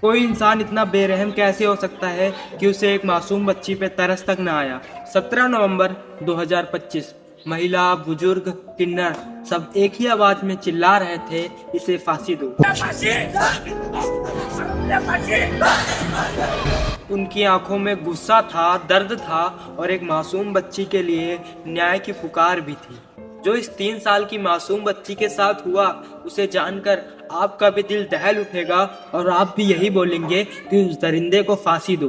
कोई इंसान इतना बेरहम कैसे हो सकता है कि उसे एक मासूम बच्ची पे तरस तक न आया। 17 नवंबर 2025। महिला, बुजुर्ग, किन्नर सब एक ही आवाज में चिल्ला रहे थे, इसे फांसी दो। उनकी आंखों में गुस्सा था, दर्द था और एक मासूम बच्ची के लिए न्याय की पुकार भी थी। जो इस 3 साल की मासूम बच्ची के साथ हुआ, उसे जानकर आपका भी दिल दहल उठेगा और आप भी यही बोलेंगे कि उस दरिंदे को फांसी दो।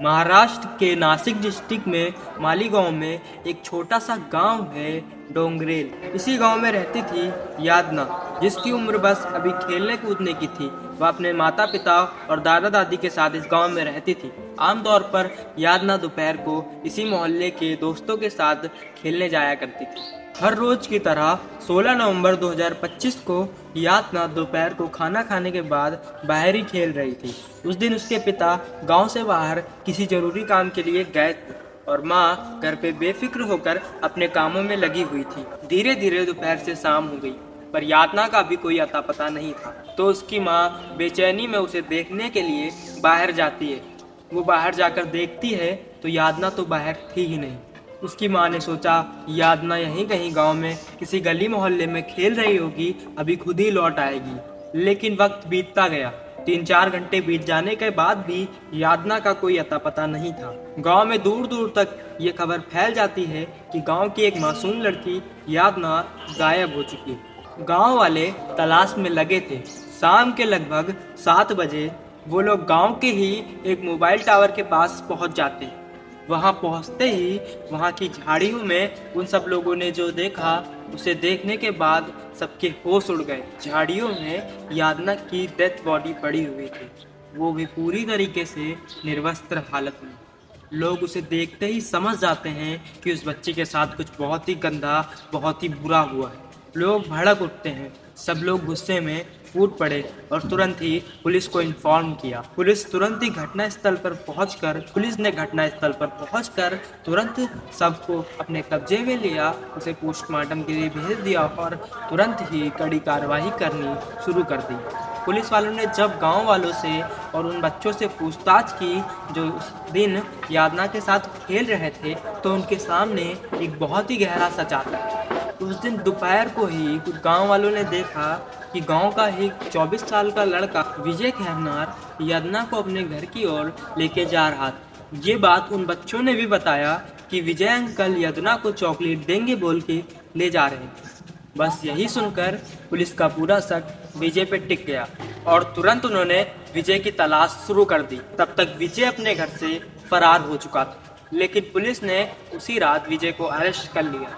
महाराष्ट्र के नासिक डिस्ट्रिक्ट में मालीगांव में एक छोटा सा गांव है, डोंगरेल। इसी गांव में रहती थी यादना, जिसकी उम्र बस अभी खेलने कूदने की थी। वह अपने माता पिता और दादा दादी के साथ इस गांव में रहती थी। आमतौर पर यादना दोपहर को इसी मोहल्ले के दोस्तों के साथ खेलने जाया करती थी। हर रोज की तरह 16 नवंबर 2025 को यातना दोपहर को खाना खाने के बाद बाहर ही खेल रही थी। उस दिन उसके पिता गांव से बाहर किसी जरूरी काम के लिए गए थे और माँ घर पे बेफिक्र होकर अपने कामों में लगी हुई थी। धीरे धीरे दोपहर से शाम हो गई, पर यातना का भी कोई अता पता नहीं था। तो उसकी माँ बेचैनी में उसे देखने के लिए बाहर जाती है। वो बाहर जाकर देखती है तो यातना तो बाहर थी ही नहीं। उसकी माँ ने सोचा यादना यहीं कहीं गांव में किसी गली मोहल्ले में खेल रही होगी, अभी खुद ही लौट आएगी। लेकिन वक्त बीतता गया। 3-4 घंटे बीत जाने के बाद भी यादना का कोई अता पता नहीं था। गांव में दूर दूर तक ये खबर फैल जाती है कि गांव की एक मासूम लड़की यादना गायब हो चुकी है। गांव वाले तलाश में लगे थे। शाम के लगभग 7 बजे वो लोग गांव के ही एक मोबाइल टावर के पास पहुंच जाते हैं। वहां पहुंचते ही वहां की झाड़ियों में उन सब लोगों ने जो देखा, उसे देखने के बाद सबके होश उड़ गए। झाड़ियों में यादना की डेथ बॉडी पड़ी हुई थी, वो भी पूरी तरीके से निर्वस्त्र हालत में। लोग उसे देखते ही समझ जाते हैं कि उस बच्चे के साथ कुछ बहुत ही गंदा, बहुत ही बुरा हुआ है। लोग भड़क उठते हैं। सब लोग गुस्से में फूट पड़े और तुरंत ही पुलिस को इन्फॉर्म किया। पुलिस ने घटनास्थल पर पहुंचकर तुरंत सबको अपने कब्जे में लिया, उसे पोस्टमार्टम के लिए भेज दिया और तुरंत ही कड़ी कार्रवाई करनी शुरू कर दी। पुलिस वालों ने जब गांव वालों से और उन बच्चों से पूछताछ की जो उस दिन यादना के साथ खेल रहे थे, तो उनके सामने एक बहुत ही गहरा सच आता है। उस दिन दोपहर को ही कुछ गांव वालों ने देखा कि गांव का ही 24 साल का लड़का विजय खैरनार यादना को अपने घर की ओर लेके जा रहा था। ये बात उन बच्चों ने भी बताया कि विजय अंकल यादना को चॉकलेट देंगे बोल के ले जा रहे थे। बस यही सुनकर पुलिस का पूरा शक विजय पे टिक गया और तुरंत उन्होंने विजय की तलाश शुरू कर दी। तब तक विजय अपने घर से फरार हो चुका था, लेकिन पुलिस ने उसी रात विजय को अरेस्ट कर लिया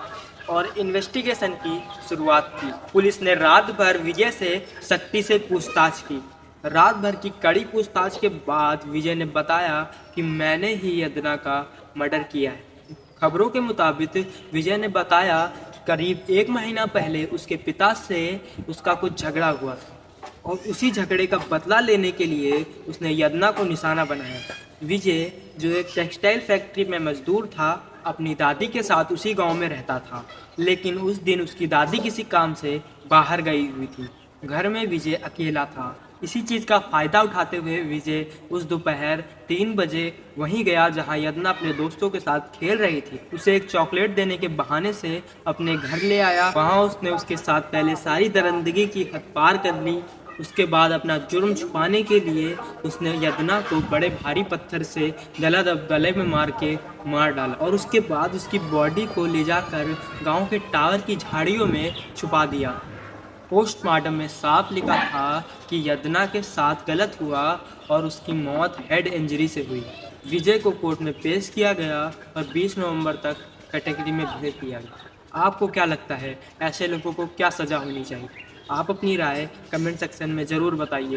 और इन्वेस्टिगेशन की शुरुआत की। पुलिस ने रात भर विजय से सख्ती से पूछताछ की। रात भर की कड़ी पूछताछ के बाद विजय ने बताया कि मैंने ही यादना का मर्डर किया है। खबरों के मुताबिक विजय ने बताया कि करीब 1 महीना पहले उसके पिता से उसका कुछ झगड़ा हुआ था और उसी झगड़े का बदला लेने के लिए उसने यादना को निशाना बनाया। विजय, जो एक टेक्सटाइल फैक्ट्री में मजदूर था, अपनी दादी के साथ उसी गांव में रहता था, लेकिन उस दिन उसकी दादी किसी काम से बाहर गई हुई थी। घर में विजय अकेला था। इसी चीज़ का फ़ायदा उठाते हुए विजय उस दोपहर 3 बजे वहीं गया जहां यादना अपने दोस्तों के साथ खेल रही थी। उसे एक चॉकलेट देने के बहाने से अपने घर ले आया। वहां उसने उसके साथ पहले सारी दरिंदगी की हद पार कर ली। उसके बाद अपना जुर्म छुपाने के लिए उसने यादना को बड़े भारी पत्थर से गले में मार डाला और उसके बाद उसकी बॉडी को ले जाकर गांव के टावर की झाड़ियों में छुपा दिया। पोस्टमार्टम में साफ लिखा था कि यादना के साथ गलत हुआ और उसकी मौत हेड इंजरी से हुई। विजय को कोर्ट में पेश किया गया और 20 नवंबर तक कैटेगरी में भेज दिया गया। आपको क्या लगता है, ऐसे लोगों को क्या सज़ा होनी चाहिए? आप अपनी राय कमेंट सेक्शन में ज़रूर बताइए।